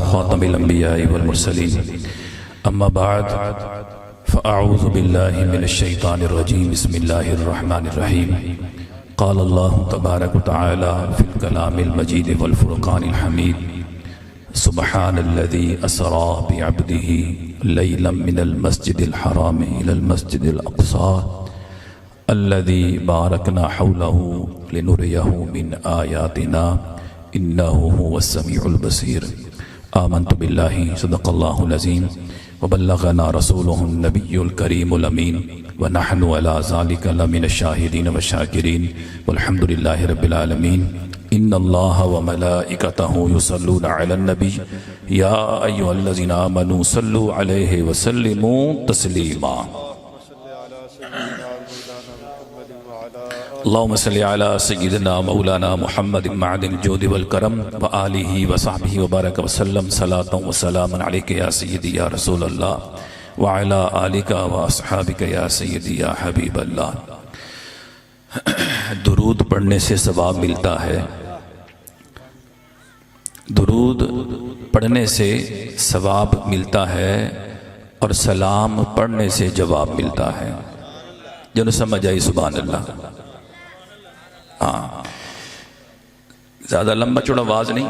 ख़ातमिल अंबिया वल मुरसलीन अम्मा बाद फ़अऊज़ु बिल्लाहि मिनश शैतानिर रजीम बिस्मिल्लाहिर रहमानिर रहीम क़ाल अल्लाहु तबारक व तआला फ़िल कलामिल मजीद वल फ़ुरक़ानिल हमीद सुब्हानल्लज़ी असरा बिअब्दिही लैलन मिनल मस्जिदिल हराम इलल मस्जिदिल अक़सा अल्लज़ी बारकना हौलहु लिनुरियहु मिन आयातिना इन्नहु हुवस समीउल बसीर। आमन्तु बिल्लाहि सदक़ल्लाहुल अज़ीम व बल्लगना रसूलुहुन नबियुल करीमुल अमीन व नहनु अला ज़ालिका लमिनश शाहिदीन व शाकिरीन वल्हम्दुलिल्लाहि रब्बिल आलमीन। इन्नल्लाहा व मलाइकतहु युसल्लूना अलन नबी या अय्युहल्लज़ीना आमनू सल्लू अलैहि व सल्लिमू तस्लीमा। अल्लाहुम्मा सल्लि अला सय्यिदिना मौलाना मुहम्मद मअदिल जोदि वल करम व आलिहि व सहबिहि व बारक व सल्लम सलातन व सलामन अलैका या सय्यदी या रसूल अल्लाह व अला आलिका व अस्हाबिका या सय्यदी या हबीब अल्लाह। दुरूद पढ़ने से सवाब मिलता है, दुरूद पढ़ने से सवाब मिलता है और सलाम पढ़ने से जवाब मिलता है। जो समझ आई सुभान अल्लाह। हाँ, ज़्यादा लंबा चौड़ा आवाज़ नहीं,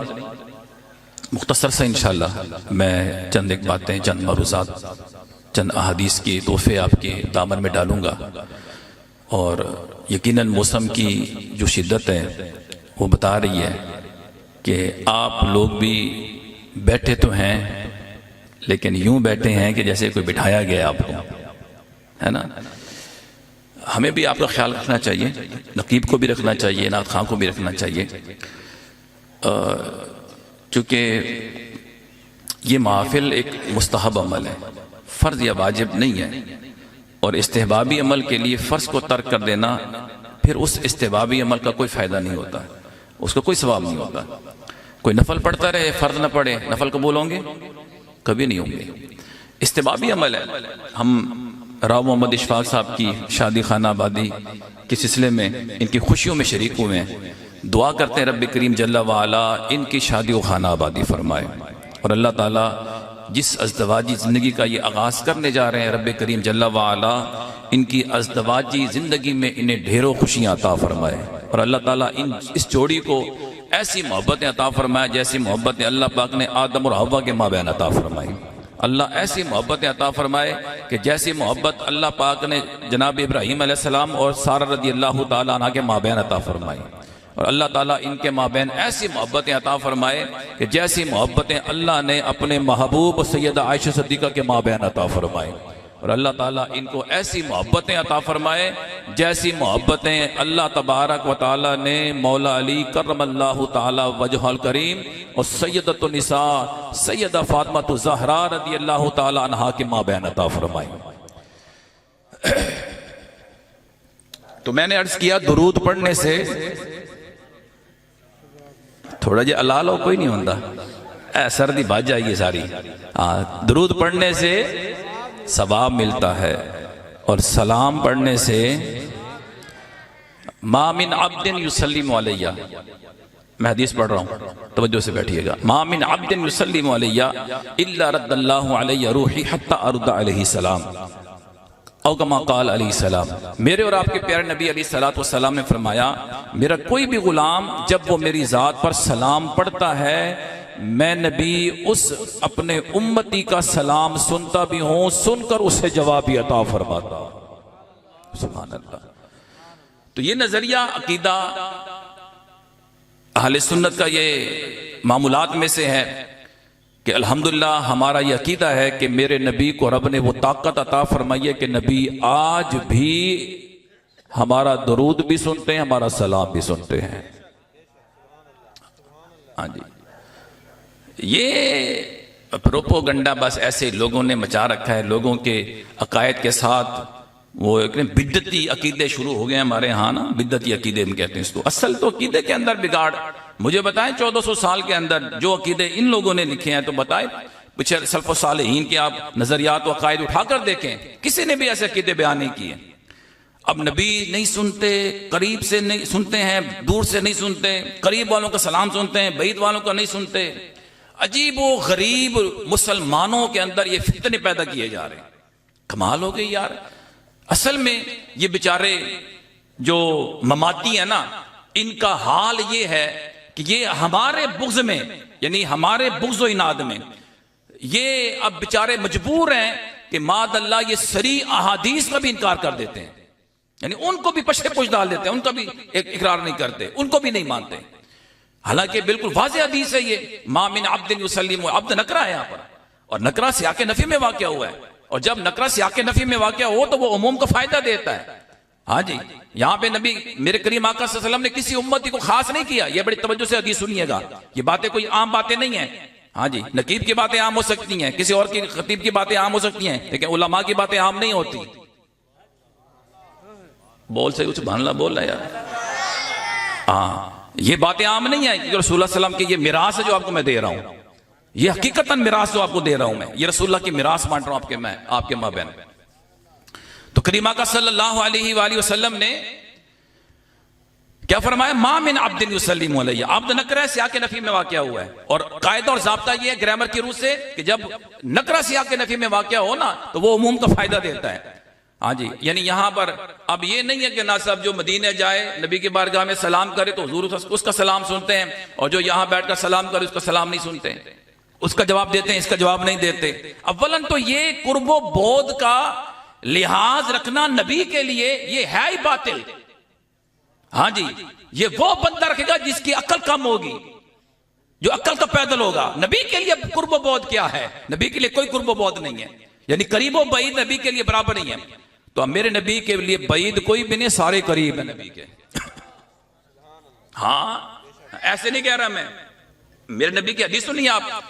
मुख्तसर से इंशाअल्लाह मैं चंद एक बातें, चंद मरूज़ात, चंद अहादीस के तोहफ़े आपके दामन में डालूँगा। और यकीनन मौसम की जो शिद्दत है वो बता रही है कि आप लोग भी बैठे तो हैं लेकिन यूँ बैठे हैं कि जैसे कोई बिठाया गया आपको, है ना। हमें भी आपका ख्याल रखना चाहिए, नकीब को भी रखना चाहिए, नात खां को भी रखना चाहिए, चूँकि ये महफिल एक मुस्तहब अमल है, फ़र्ज़ या वाजिब नहीं है। और इस्तेहबाबी अमल के लिए फ़र्ज़ को तर्क कर देना, फिर उस इस्तेहबाबी अमल का कोई फ़ायदा नहीं होता, उसका कोई सवाब नहीं होता। कोई नफल पढ़ता रहे, फ़र्ज़ न पढ़े, नफल कबूल होंगे? कभी नहीं होंगे। इस्तेहबाबी अमल है। हम राव मोहम्मद इशफाक साहब की शादी खाना आबादी के सिलसिले में इनकी खुशियों में शरीक हुए हैं। दुआ करते हैं रब्बे करीम जल्ला वाला इनकी शादी व खाना आबादी फरमाए। और अल्लाह ताला जिस अज़दवाजी ज़िंदगी का ये आगाज़ करने जा रहे हैं, रब्बे करीम जल्ला वाला इनकी अज़दवाजी ज़िंदगी में इन्हें ढेरों खुशियाँ अता फरमाए। और अल्लाह ताला इस जोड़ी को ऐसी मोहब्बतें अता फरमाए जैसी मोहब्बतें अल्लाह पाक ने आदम और हव्वा के माबैन अता फरमाई। अल्लाह ऐसी मोहब्बतें अता फरमाए कि जैसी मोहब्बत अल्लाह पाक ने जनाब इब्राहीम अलैहिस्सलाम और सारा रज़ी अल्लाह ताला अन्हा के माबैन अता फरमाई। और अल्लाह ताला इनके माबैन ऐसी मोहब्बतें अता फरमाए कि जैसी मोहब्बतें अल्लाह ने अपने महबूब सैयदा आयशा सिद्दीक़ा के माबैन अता फरमाए। और अल्लाह ताला इनको ऐसी मोहब्बतें अता फरमाए जैसी मोहब्बतें अल्लाह तबारक व ताला ने मौला अली करमल्लाहु ताला वजहल करीम और सैयदतुन निसा सैयदा फातिमा ज़हरा रज़ी अल्लाह ताला अन्हा के माबैन अता फरमाई। तो मैंने अर्ज किया दुरूद पढ़ने से थोड़ा जे अला लो, कोई नहीं होता, सर्दी भज जाएगी सारी। हाँ, दुरूद पढ़ने से सवाब मिलता है और सलाम पढ़ने से मा मिन अब्दिन युसल्लिमु अलैया, मैं हदीस पढ़ रहा हूँ, तवज्जो से बैठिएगा। मा मिन अब्दिन युसल्लिमु अलैया इल्ला रद्दल्लाहु अलैया रूही हत्ता अरुद्दा अलैहि सलाम औ कमा क़ाल अलैहि सलाम। मेरे और आपके प्यारे नबी अलैहि सलाम ने फरमाया, मेरा कोई भी गुलाम जब वो मेरी ज़ात पर सलाम पढ़ता है, मैं नबी उस अपने उम्मती का सलाम सुनता भी हूं, सुनकर उसे जवाब भी अता फरमाता। सुभान अल्लाह। तो ये नजरिया अकीदा अहले सुन्नत का ये मामूलात में से है कि अल्हम्दुलिल्लाह हमारा ये अकीदा है कि मेरे नबी को रब ने वो ताकत अता फरमाई है कि नबी आज भी हमारा दरूद भी सुनते हैं, हमारा सलाम भी सुनते हैं। हाँ जी, ये प्रोपोगंडा बस ऐसे लोगों ने मचा रखा है, लोगों के अकायद के साथ वो एक बिद्दती अकीदे शुरू हो गए हमारे यहाँ ना, बिद्दती अकीदे हम कहते हैं इसको। असल तो अकीदे के अंदर बिगाड़, मुझे बताएं 1400 साल के अंदर जो अकीदे इन लोगों ने लिखे हैं, तो बताएं पीछे सल्फ़ सालेहीन के आप नजरियात व अकायद उठाकर देखें, किसी ने भी ऐसे अकीदे बयान नहीं किए। अब नबी नहीं सुनते, करीब से नहीं सुनते हैं, दूर से नहीं सुनते, करीब वालों का सलाम सुनते हैं, बैत वालों का नहीं सुनते। अजीब व गरीब मुसलमानों के अंदर ये फितने पैदा किए जा रहे हैं। कमाल हो गई यार। असल में ये बेचारे जो ममाती है ना, इनका हाल ये है कि ये हमारे बुग़्ज़ में, यानी हमारे बुग़्ज़ व इनाद में, ये अब बेचारे मजबूर हैं कि मादअल्लाह ये सरी अहादीस का भी इनकार कर देते हैं, यानी उनको भी पशे पुश डाल देते हैं, उनका भी इकरार नहीं करते, उनको भी नहीं मानते। हालांकि बिल्कुल वाज़ेह हदीस है ये, मा मिन अब्दिन युसल्लिमु, अब्द नकरा है यहाँ पर, और नकरा सियाक़े नफ़ी में वाक़या हुआ है, और जब नकरा सियाक़े नफ़ी में वाक़या हो तो वो उमूम को फायदा देता है। हाँ जी, यहाँ पे नबी मेरे करीम आका सल्लल्लाहु अलैहि वसल्लम ने किसी उम्मती को खास नहीं किया। ये बड़ी तवज्जो से हदीस सुनिएगा, ये बातें कोई आम बातें नहीं है। हाँ जी, नकीब की बातें आम हो सकती हैं, किसी और की खतीब की बातें आम हो सकती हैं, लेकिन उलमा की बातें आम नहीं होती। बोल से कुछ भानला बोल रहा यार। हाँ, ये बातें आम नहीं है कि रसूलुल्लाह सल्लल्लाहु अलैहि वसल्लम की ये मिरास है जो आपको मैं दे रहा हूं, ये हकीकतन मिरास जो आपको दे रहा हूं मैं, ये रसूलुल्लाह की मिरास बांट रहा हूं मैं आपके माबैन। तो करीम आका सल्लल्लाहु अलैहि वसल्लम ने क्या फरमाया, मा मिन अब्दिन युसल्लिमु अलैहि, अब्द नकरा सियाक़े नफ़ी में वाक़या हुआ है। और कायदा और ज़ाब्ता ये है ग्रामर की रूह से कि जब नकरा सियाक़े नफ़ी में वाक़या हो ना तो वो उमूम का फायदा देता है। हाँ जी, यानी यहां पर अब ये नहीं है कि ना सब जो मदीने जाए नबी की बारगाह में सलाम करे तो हुजूर उसका सलाम सुनते हैं, और जो यहां बैठकर सलाम करे उसका सलाम नहीं सुनते, उसका जवाब देते हैं, इसका जवाब नहीं देते। अव्वलन तो ये कुर्बो बोध का लिहाज रखना नबी के लिए ये है ही बातिल। हाँ जी, ये वो बंदा रखेगा जिसकी अक्ल कम होगी, जो अक्ल का पैदल होगा। नबी के लिए कुर्बो बोध क्या है? नबी के लिए कोई कुर्बो बोध नहीं है, यानी करीबो बईद नबी के लिए बराबर नहीं है। तो मेरे नबी के लिए बईद कोई भी नहीं, सारे करीब है नबी के। हाँ, ऐसे नहीं कह रहा मैं, मेरे नबी की हदीस सुनिए आप,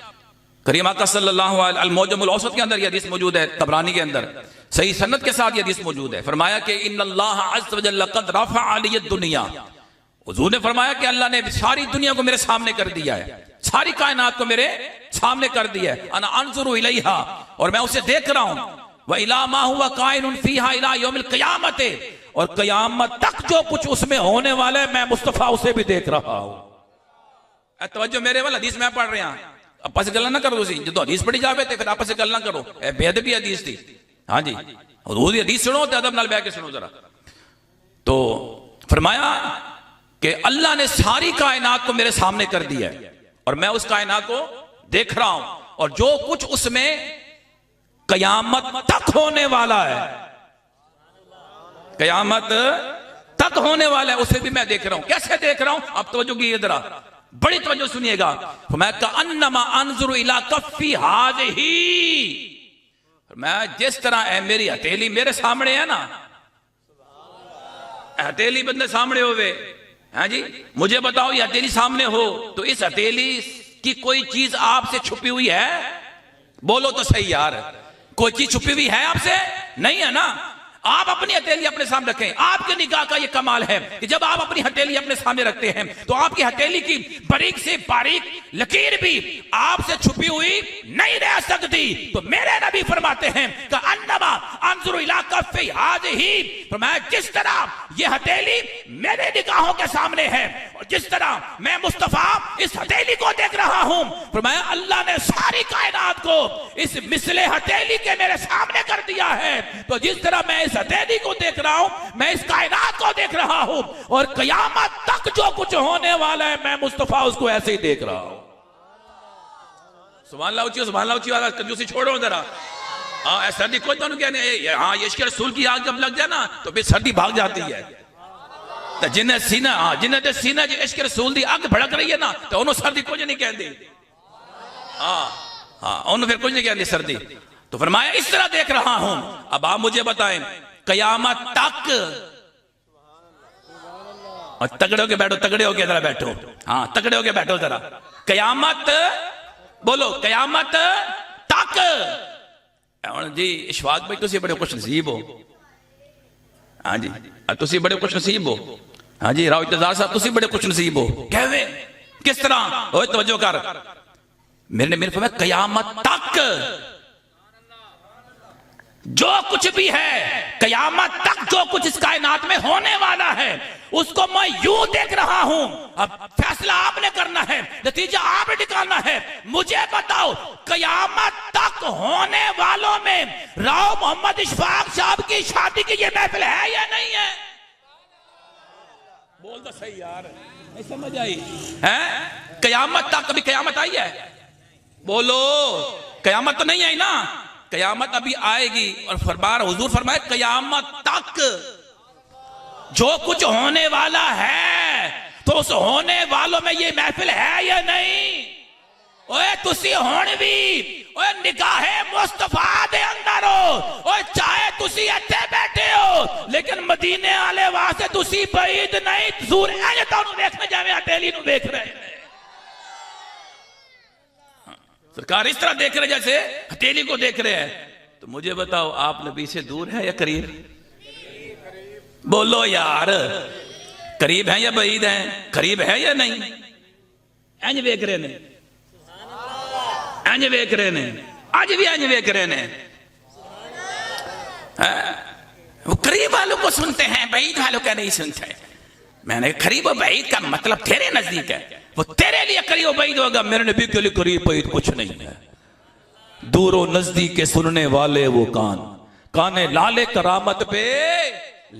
करीम आका सल्लल्लाहु अलैहि वसल्लम मौजमुल औसत के अंदर यह हदीस मौजूद है, तबरानी के अंदर सही सनद के साथ यह हदीस मौजूद है। फरमाया कि इन्नल्लाह अज़्ज़ व जल्ल क़द रफ़अ अलिय्यद दुनिया, हुजूर ने फरमाया कि अल्लाह ने सारी दुनिया को मेरे सामने कर दिया है, सारी कायनात को मेरे सामने कर दिया है। अना अनज़ुरु इलैहा, और मैं उसे देख रहा हूं, व इला मा हुवा काइनुन फीहा इला यौमिल क़यामत, और क़यामत तक जो कुछ उसमें होने वाला है मैं मुस्तफा उसे भी देख रहा हूं। तवज्जो मेरे वाला हदीस मैं पढ़ रहा हूं, आपस से गल्ला ना करो, जो तो हदीस पढ़ी जावे थे फिर आपस से गल्ला करो, बेअदबी हदीस थी। हाँ जी, हुजूर की हदीस सुनो तो अदब नाल बैठ के सुनो जरा। तो फरमाया कि अल्लाह ने सारी कायनात को मेरे सामने कर दिया है और मैं उस कायनात को देख रहा हूं, और जो कुछ उसमें कयामत तक होने वाला है, कयामत तक होने वाला है, उसे भी मैं देख रहा हूं। कैसे देख रहा हूं? अब तवज्जो कीजिए जरा, बड़ी तवज्जो सुनिएगा। मैं कअन्नमा अनज़ुरु इला कफ़्फ़ी हाज़िही, मैं जिस तरह है मेरी हथेली मेरे सामने है ना, हथेली बंदे सामने होवे, हाँ जी, मुझे बताओ ये हथेली सामने हो तो इस हथेली की कोई चीज आपसे छुपी हुई है? बोलो तो सही यार, कोई चीज छुपी हुई है आपसे? नहीं है ना। आप अपनी हथेली अपने सामने रखें, आपके निगाह का ये कमाल है कि जब आप अपनी हथेली अपने सामने रखते हैं तो आपकी हथेली की बारीक से बारीक लकीर भी आपसे छुपी हुई नहीं रह सकती। तो मेरे नबी फरमाते हैं कि अन्नमा अंजुरु इला कफ़्फ़ी हाज़िही, फरमाया जिस तरह ये हथेली मेरे निगाहों के सामने है और जिस तरह मैं मुस्तफा इस हथेली को देख रहा हूं, फरमाया अल्लाह ने सारी कायनात को इस मिसले हथेली के मेरे सामने कर दिया है। तो जिस तरह मैं इस हथेली को देख रहा हूं, मैं इस कायनात को देख रहा हूं, और कयामत तक जो कुछ होने वाला है मैं मुस्तफा उसको ऐसे ही देख रहा हूं। सुभान अल्लाह उची वाला कंजूसी छोड़ो जरा। हाँ, सर्दी कोई तो नहीं, हाँ इश्क़ रसूल की आग जब लग जाए ना तो फिर सर्दी भाग जाती है। तो जिन्हें सीना, हाँ जिन्हें सीना जो इश्क़ रसूल की आग भड़क रही है ना तो उन्होंने सर्दी कुछ नहीं कहती। हाँ उन्होंने फिर कुछ नहीं कहती सर्दी। तो फरमाया इस तरह देख रहा हूं। अब आप मुझे बताएं कयामत तक, और तगड़े होके बैठो, तगड़े होके जरा बैठो, हाँ तगड़े होके बैठो जरा। कयामत, बोलो कयामत तक। जी इशफाक भाई तुसी बड़े खुश नसीब हो। हाँ जी तुसी बड़े खुश नसीब हो। हाँ जी राव इंतजार साहब तुसी बड़े खुश नसीब हो। कहवे किस तरह? ओए तवज्जो कर, मेरे फरमाया कयामत तक। जो कुछ भी है, कयामत तक जो कुछ इस कायनात में होने वाला है, उसको मैं यूं देख रहा हूं। अब फैसला आपने करना है, नतीजा आपने निकालना है। मुझे बताओ, कयामत तक होने वालों में राव मोहम्मद इशफाक साहब की शादी की ये महफिल है या नहीं है? बोल दो सही यार, नहीं समझ आई है? कयामत तक, कभी कयामत आई है? बोलो, कयामत तो नहीं आई ना। कयामत अभी आएगी। और फरमान हुजूर फरमाए, कयामत तक जो कुछ होने वाला है, तो उस होने वालों में ये महफिल है या नहीं? ओए तुसी होण भी, ओए निगाहे मुस्तफा दे अंदर हो, ओए चाहे तुसी इत्थे बैठे हो, लेकिन मदीने वाले वास्ते तुसी बईद नहीं, दूर है तानू देखने जावे हथेली नु देख रहे हैं। सरकार इस तरह देख रहे जैसे हथेली को देख रहे हैं। तो मुझे बताओ, आप नबी से दूर है या करीब? बोलो यार, करीब है या बईद है? करीब है या नहीं? इंज वेख रहे ने, इंज वेख रहे ने, आज भी इंज वेख रहे ने। वो करीब वालों को सुनते हैं, बईद वालों का नहीं सुनते। मैंने करीब और बईद का मतलब तेरे नजदीक है, वो तेरे लिए करीब बईद होगा, मेरे नबी के लिए करीब बईद कुछ नहीं है। दूरों नजदीक के सुनने वाले वो कान, काने लाले करामत पे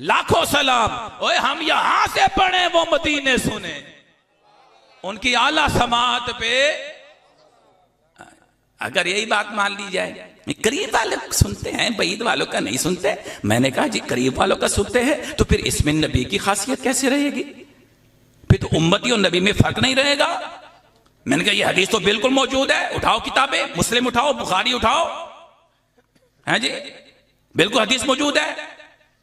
लाखों सलाम। ओए हम यहां से पढ़े, वो मदीने सुने, उनकी आला समात पे। अगर यही बात मान ली जाए, करीब वाले सुनते हैं, बईद वालों का नहीं सुनते। मैंने कहा जी, करीब वालों का सुनते हैं तो फिर इसमें नबी की खासियत कैसे रहेगी? फिर तो उम्मती और नबी में फर्क नहीं रहेगा। मैंने कहा ये हदीस तो बिल्कुल मौजूद है, उठाओ किताबें, मुस्लिम उठाओ, बुखारी उठाओ, है जी, बिल्कुल हदीस मौजूद है।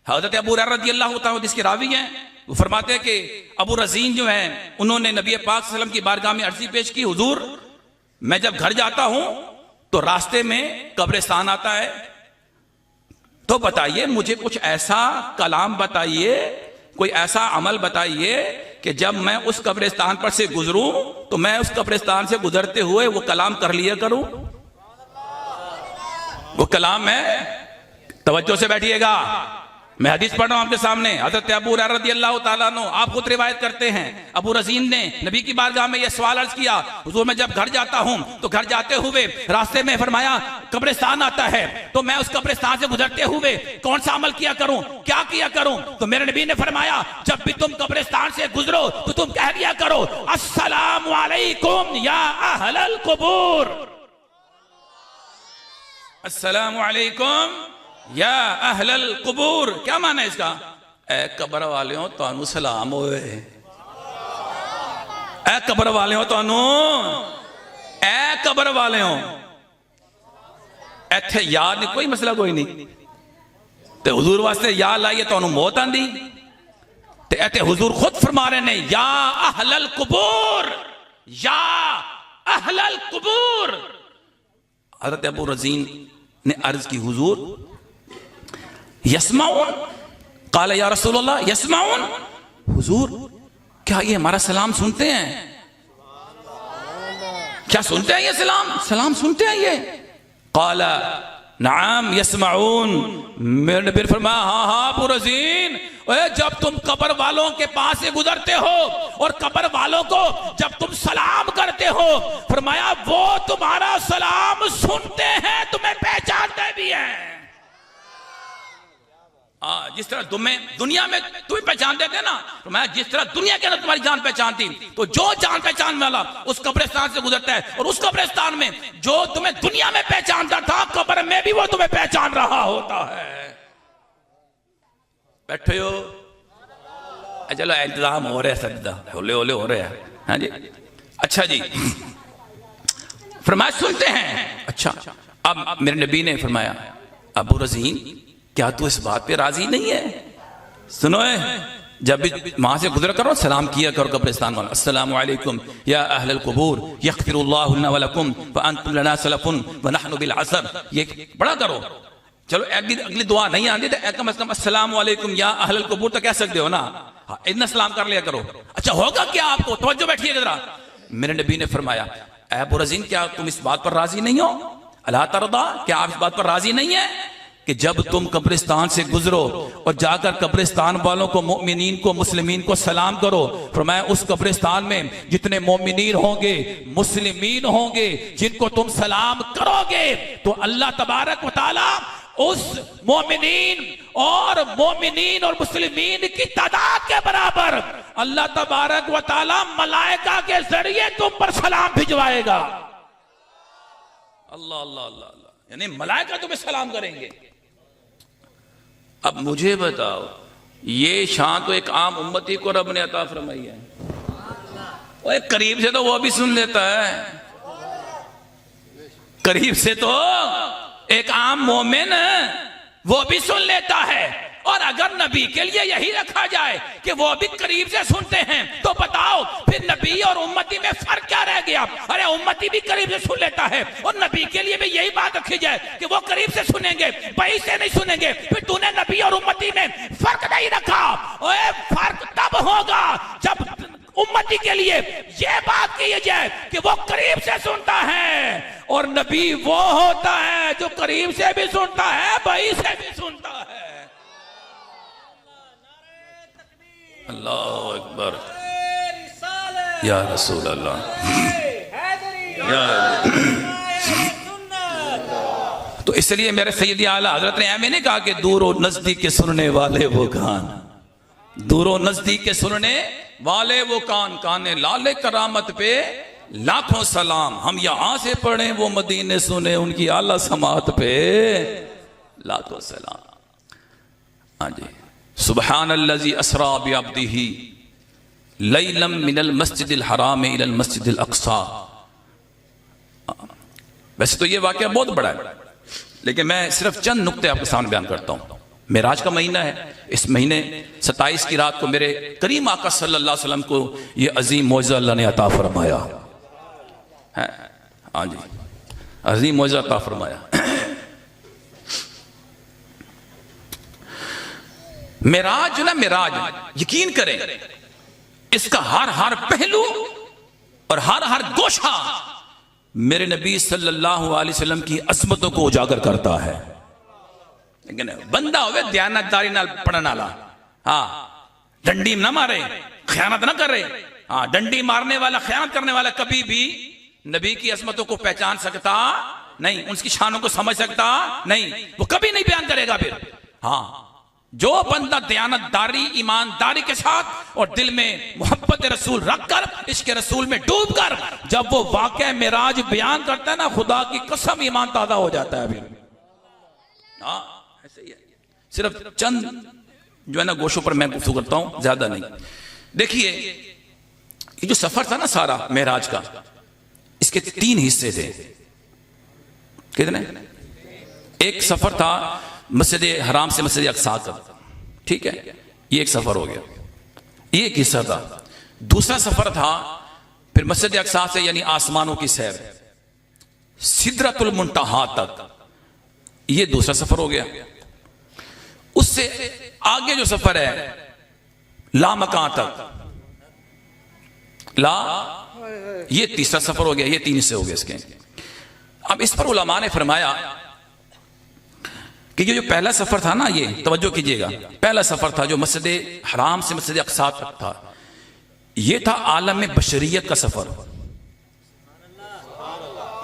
हजरत अबू हुरैरा रज़ियल्लाहु ताला जिसके रावी हैं, वो फरमाते हैं कि अबू रज़ीन जो हैं, उन्होंने नबी पाक सल्लल्लाहु अलैहि वसल्लम की बारगाह में अर्जी पेश की, हुजूर मैं जब घर जाता हूं तो रास्ते में कब्रिस्तान आता है, तो बताइए मुझे कुछ ऐसा कलाम बताइए, कोई ऐसा अमल बताइए कि जब मैं उस कब्रिस्तान पर से गुजरूं तो मैं उस कब्रिस्तान से गुजरते हुए वो कलाम कर लिया करूं। वो कलाम है, तवज्जो से बैठिएगा, मैं हदीस पढ़ रहा हूं आपके सामने। हज़रत अबू हुरैरा रज़ियल्लाहु ताला अन्हु आप खुद रिवायत करते हैं, अबू रज़ीन ने नबी की बारगाह में यह सवाल अर्ज किया, हुजूर मैं जब घर जाता हूं तो घर जाते हुए रास्ते में फरमाया कब्रिस्तान आता है, तो मैं उस कब्रिस्तान से गुजरते हुए कौन सा अमल किया करूं, क्या किया करूं? तो मेरे नबी ने फरमाया, जब भी तुम कब्रिस्तान से गुजरो तो तुम कह दिया करो, अस्सलामु अलैकुम या अहलल कुबूर, अस्सलामु अलैकुम या अहलल कुबूर। क्या माना है इसका? ए कब्र वाले हो तानू सलाम होए, ए कब्र वाले हो तानू, ए कब्र वाले हो। इत्थे याद नहीं, कोई मसला कोई नहीं, ते हुजूर वास्ते या लाइए तानू मौत आंदी, ते इत्थे हुजूर खुद फरमा रहे ने, या अहलल कुबूर, या अहलल कुबूर। हज़रत अबू रज़ीन ने अर्ज की, हुजूर यस्माउन, काला या रसूलल्लाह यस्माउन, हुजूर क्या ये हमारा सलाम सुनते हैं? क्या सुनते हैं ये सलाम? सलाम सुनते हैं ये? काला नाम यस्माउन, मेरे नबी ने फरमाया हाँ हाँ अबू रज़ीन, जब तुम कब्र वालों के पास से गुजरते हो और कब्र वालों को जब तुम सलाम करते हो, फरमाया वो तुम्हारा सलाम सुनते हैं, तुम्हें पहचानते भी हैं। जिस तरह तुम्हें दुनिया में तुम्हें पहचान देते ना, तो मैं जिस तरह दुनिया के अंदर तुम्हारी जान पहचान थी, तो जो जान पहचान वाला उस कब्रिस्तान से गुजरता है, और उस कब्रिस्तान में जो तुम्हें दुनिया में पहचानता था, कब्र में भी वो तुम्हें पहचान रहा होता है। बैठे हो, चलो इंतजाम हो रहा है, सजदा होले होले हो रहे हैं, हाँ जी, अच्छा जी। फरमाया सुनते हैं। अच्छा, अब मेरे नबी ने फरमाया, अबू रज़ीन क्या तू इस बात पे राजी नहीं है? सुनो, जब भी वहां से गुजर करो सलाम किया करो कब्रिस्तान वाला, अस्सलामु अलैकुम या अहलल कुबूर यग़फिरुल्लाहु लना व लकुम व अंतुम लना सलफुन व नहनु बिल असर। ये बड़ा करो। चलो अगली दुआ नहीं आती तो कम से कम अस्सलामु अलैकुम या अहलल कुबूर तो कह सकते हो ना, हाँ इतना सलाम कर लिया करो। अच्छा होगा क्या आपको? तवज्जो बैठिएगा जरा। मेरे नबी ने फरमाया, अबू रज़ीन क्या तुम इस बात पर राजी नहीं हो? अला तरदा, क्या आप इस बात पर राजी नहीं है कि जब तुम कब्रिस्तान से गुजरो और जाकर कब्रिस्तान वालों को, मोमिनीन को, मुस्लिमीन को सलाम करो। फरमाया उस कब्रिस्तान में जितने मोमिनीन होंगे, मुस्लिमीन होंगे, जिनको तुम सलाम करोगे, तो अल्लाह तबारक व तआला उस मोमिनीन और मुस्लिमीन की तादाद के बराबर अल्लाह तबारक व तआला मलाइका के जरिए तुम पर सलाम भिजवाएगा। अल्लाह अल्लाह अल्लाह अल्लाह, यानी मलाइका तुम्हें सलाम करेंगे। अब मुझे बताओ, ये शान तो एक आम उम्मती को रब ने अता फरमाई है, और करीब से तो वो भी सुन लेता है, करीब से तो एक आम मोमिन वो भी सुन लेता है। और अगर नबी के लिए यही रखा जाए कि वो भी करीब से सुनते हैं, तो बताओ फिर नबी और उम्मती में फर्क क्या रह गया? अरे उम्मती भी करीब से सुन लेता है, और नबी के लिए भी यही बात रखी जाए कि वो करीब से सुनेंगे, बही से नहीं सुनेंगे, फिर तूने नबी और उम्मती में फर्क नहीं रखा। ओए फर्क तब होगा जब उम्मती के लिए यह बात कही जाए कि वो करीब से सुनता है, और नबी वो होता है जो करीब से भी सुनता है, बही से भी सुनता है। अल्लाह अकबर, या रसूल अल्लाह। तो इसलिए मेरे सैयदी आला हजरत ने एवं नहीं कहा कि दूर नजदीक के सुनने वाले वो कान, दूर नजदीक के सुनने वाले वो कान, काने लाले करामत पे लाखों सलाम। हम यहां से पढ़े वो मदीने सुने, उनकी आला समात पे लाखों सलाम। हाँ जी, सुबहानल्लज़ी अस्रा बिअब्दिही लैलम मिनल मस्जिदिल हराम इलल मस्जिदिल अक़सा। वैसे तो ये वाक़या बहुत बड़ा है, लेकिन मैं सिर्फ चंद नुक्ते आपके सामने बयान करता हूँ। मेराज का महीना है, इस महीने 27 की रात को मेरे करीम आका सल्लल्लाहु अलैहि वसल्लम को ये अजीम मौज़ा अल्लाह ने अता फरमाया है। हाँ जी, अजीम मौज़ा अता फरमाया। मेराज जो ना, मेराज यकीन करें, इसका हर पहलू और हर गोशा मेरे नबी सल्लल्लाहु अलैहि वसल्लम की अज़मतों को उजागर करता है। लेकिन बंदा होवे दयानतदारी नाल पढ़ने वाला, हाँ, डंडी ना मारे, खयानत ना करे। हाँ, डंडी मारने वाला, खयानत करने वाला कभी भी नबी की अज़मतों को पहचान सकता नहीं, उनकी शानों को समझ सकता नहीं, वो कभी नहीं बयान करेगा फिर। हाँ, जो बंदा दयानतदारी, ईमानदारी के साथ और दिल में मोहब्बत रसूल रखकर, इश्क रसूल में डूबकर जब वो वाक़या मेराज बयान करता है ना, खुदा की कसम ईमान ताज़ा हो जाता है। फिर हाँ, ऐसे ही है। सिर्फ चंद जो है ना गोशों पर मैं गुफ्तगू करता हूं, ज्यादा नहीं। देखिए, ये जो सफर था ना सारा मेराज का, इसके 3 हिस्से थे। कितने? एक सफर था मस्जिद हराम से मस्जिद अक़सा का, ठीक है, ये एक सफर हो गया, ये एक हिस्सा था। दूसरा सफर था फिर मस्जिद अक़सा से यानी आसमानों की सैर सिदरतुल मुंतहा तक, ये दूसरा सफर हो गया। उससे आगे जो सफर है लामकां तक, ये तीसरा सफर हो गया। ये 3 हिस्से हो गए इसके। अब इस पर उलमा ने फरमाया कि ये जो पहला सफर था ना, ये तवज्जो कीजिएगा, पहला सफर था जो मस्जिद हराम से मस्जिद अक़सा तक था, ये था आलम बशरियत का सफर।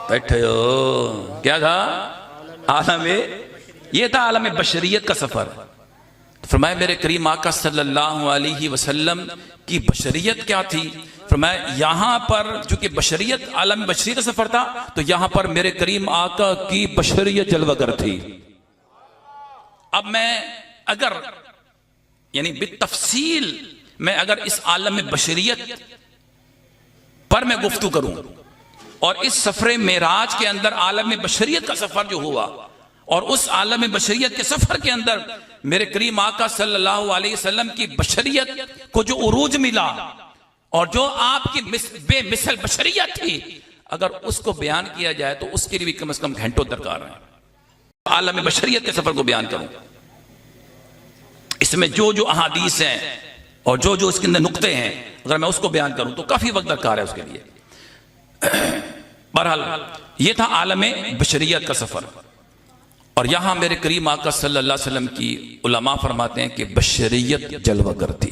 बैठे हो, क्या था? ये था आलम बशरियत का सफर। तो फरमाया मेरे करीम आका सल्लल्लाहु अलैहि वसल्लम की बशरियत क्या थी? फरमाया यहां पर चूंकि बशरियत आलम बशरियत का सफर था, तो यहां पर मेरे करीम आका की बशरियत जलवागर थी। अब मैं अगर यानी बितफसील मैं अगर इस आलम बशरियत पर मैं गुफ्तगू करूं, और इस सफर मेराज के अंदर आलम बशरियत का सफर जो हुआ, और उस आलम बशरियत के सफर के अंदर मेरे करीम आका सल्लल्लाहु अलैहि वसल्लम की बशरियत को जो उरूज मिला, और जो आपकी बेमिसल बशरियत थी, अगर उसको बयान किया जाए तो उसके लिए भी कम से कम घंटों दरकार है। आलम बशरियत के सफर को बयान करूं, इसमें जो जो अहादीस हैं और जो जो इसके अंदर नुक्ते हैं, अगर मैं उसको बयान करूं तो काफी वक्त दरकार है उसके लिए। बहरहाल ये था आलम बशरियत का सफर। और यहां मेरे करीम आका सल्लल्लाहु अलैहि वसल्लम की उलमा फरमाते हैं कि बशरियत जलवागर थी।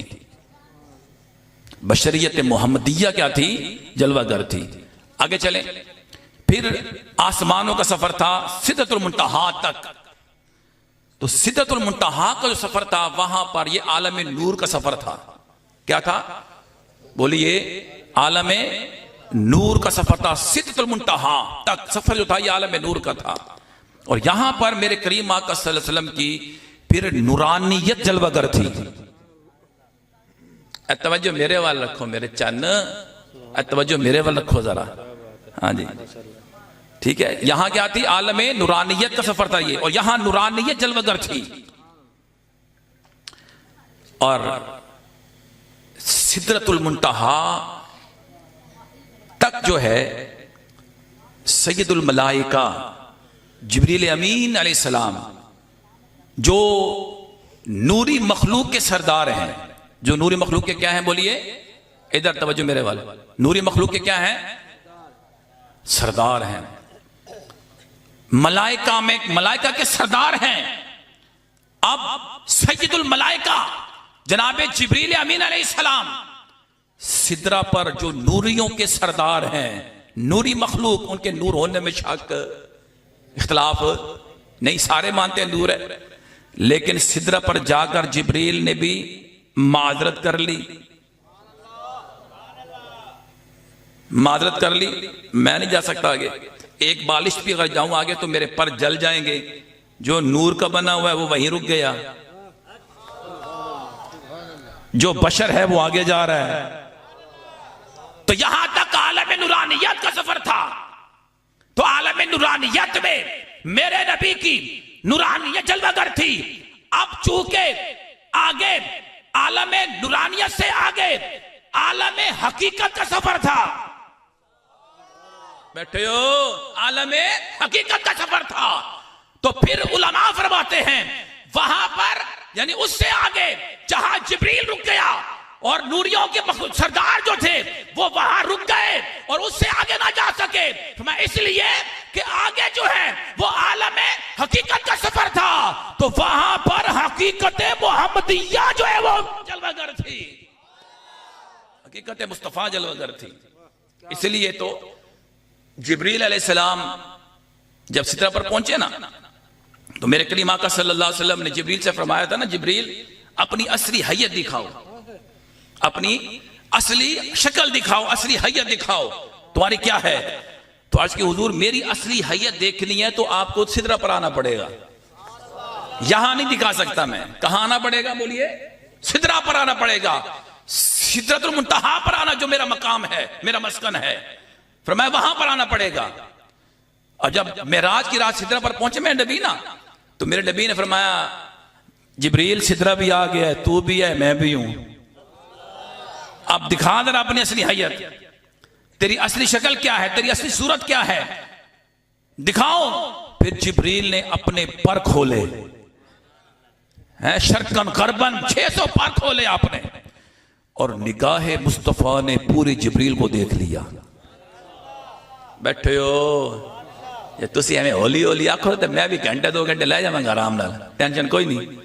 बशरियत मोहम्मदिया क्या थी? जलवागर थी। आगे चलें, फिर आसमानों का सफर था सिदरतुल मुंतहा तक। तो सिदरतुल मुंतहा का जो सफर था वहां पर ये आलम नूर का सफर था। क्या था? बोलिए, आलम नूर का सफर था। सिदरतुल मुंतहा तक सफर जो था ये आलम नूर का था। और यहां पर मेरे करीम आका सल्लल्लाहु अलैहि वसल्लम की फिर नूरानियत जलवागर थी। तवज्जो मेरे वाल रखो मेरे चन्न, तवज्जो मेरे वाल रखो जरा। हाँ जी, ठीक है। यहां क्या थी? आलम नूरानियत का सफर था ये, और यहां नूरानियत जलवागर थी। और सिदरतुल मुंतहा तक जो है सैयदुल मलाइका जिब्रील अमीन अलैहिस्सलाम, जो नूरी मखलूक के सरदार हैं। जो नूरी मखलूक के क्या हैं? बोलिए, इधर तवज्जो मेरे वाले। नूरी मखलूक के क्या हैं? सरदार हैं। मलाइका में मलाइका के सरदार हैं। अब सैयदुल मलाइका जनाब जिब्रील अमीन अलैहिस्सलाम सिदरा पर जो नूरियों के सरदार हैं, नूरी मखलूक, उनके नूर होने में शक इख्तलाफ नहीं, सारे मानते हैं नूर है। लेकिन सिदरा पर जाकर जिब्रील ने भी माजरत कर ली, माजरत कर ली, मैं नहीं जा सकता आगे। एक बालिश भी अगर जाऊं आगे तो मेरे पर जल जाएंगे। जो नूर का बना हुआ है वो वहीं रुक गया, जो बशर है वो आगे जा रहा है। तो यहां तक आलम नूरानियत का सफर था। तो आलम नूरानियत में मेरे नबी की नूरानियत जलवागर थी। अब चूंकि आगे आलम नूरानियत से आगे आलम हकीकत का सफर था। बैठे हो? आलम हकीकत का सफर था। तो फिर उलमा फरमाते हैं वहां पर, यानी उससे आगे जहां जिब्रील रुक गया और नूरियों के सरदार जो थे वो वहां रुक गए और उससे आगे ना जा सके, तो मैं इसलिए कि आगे जो है वो आलम हकीकत का सफर था। तो वहां पर हकीकत मोहम्मदिया जो है वो जलवागर थी, हकीकत मुस्तफा जलवागर थी। इसलिए तो जिब्रील अलैहिस्सलाम जब सिदरा पर पहुंचे ना, तो मेरे करीम आका सल्लल्लाहु अलैहि वसल्लम ने जिब्रील से फरमाया था ना, जिब्रील अपनी असली हैयत दिखाओ, अपनी असली शक्ल दिखाओ, असली हैयत दिखाओ, तुम्हारी क्या है। तो आज के हुजूर मेरी असली हैयत देखनी है तो आपको सिदरा पर आना पड़ेगा, यहां नहीं दिखा सकता मैं। कहां आना पड़ेगा? बोलिए, सिदरा पर आना पड़ेगा। सिदरतुल मुंतहा पर आना, जो मेरा मकाम है, मेरा मस्कन है, फरमाया वहां पर आना पड़ेगा। और जब मेराज की रात सिदरा पर पहुंचे मेरे नबी ना, तो मेरे नबी ने फरमाया जिब्रील सिदरा भी आ गया है, तू भी है, मैं भी हूं, अब दिखा दे अपनी असली हैयत, तेरी असली शक्ल क्या है, तेरी असली सूरत क्या है, दिखाओ। फिर जिब्रील ने अपने पर खोले हैं, शरकन करबन 600 पर खोले आपने, और निगाह मुस्तफा ने पूरे जिब्रील को देख लिया। बैठे हो ये तुसी हमें होली होली आखो तो मैं भी घंटे 2 घंटे ले जाऊंगा आराम नाल, टेंशन कोई नहीं।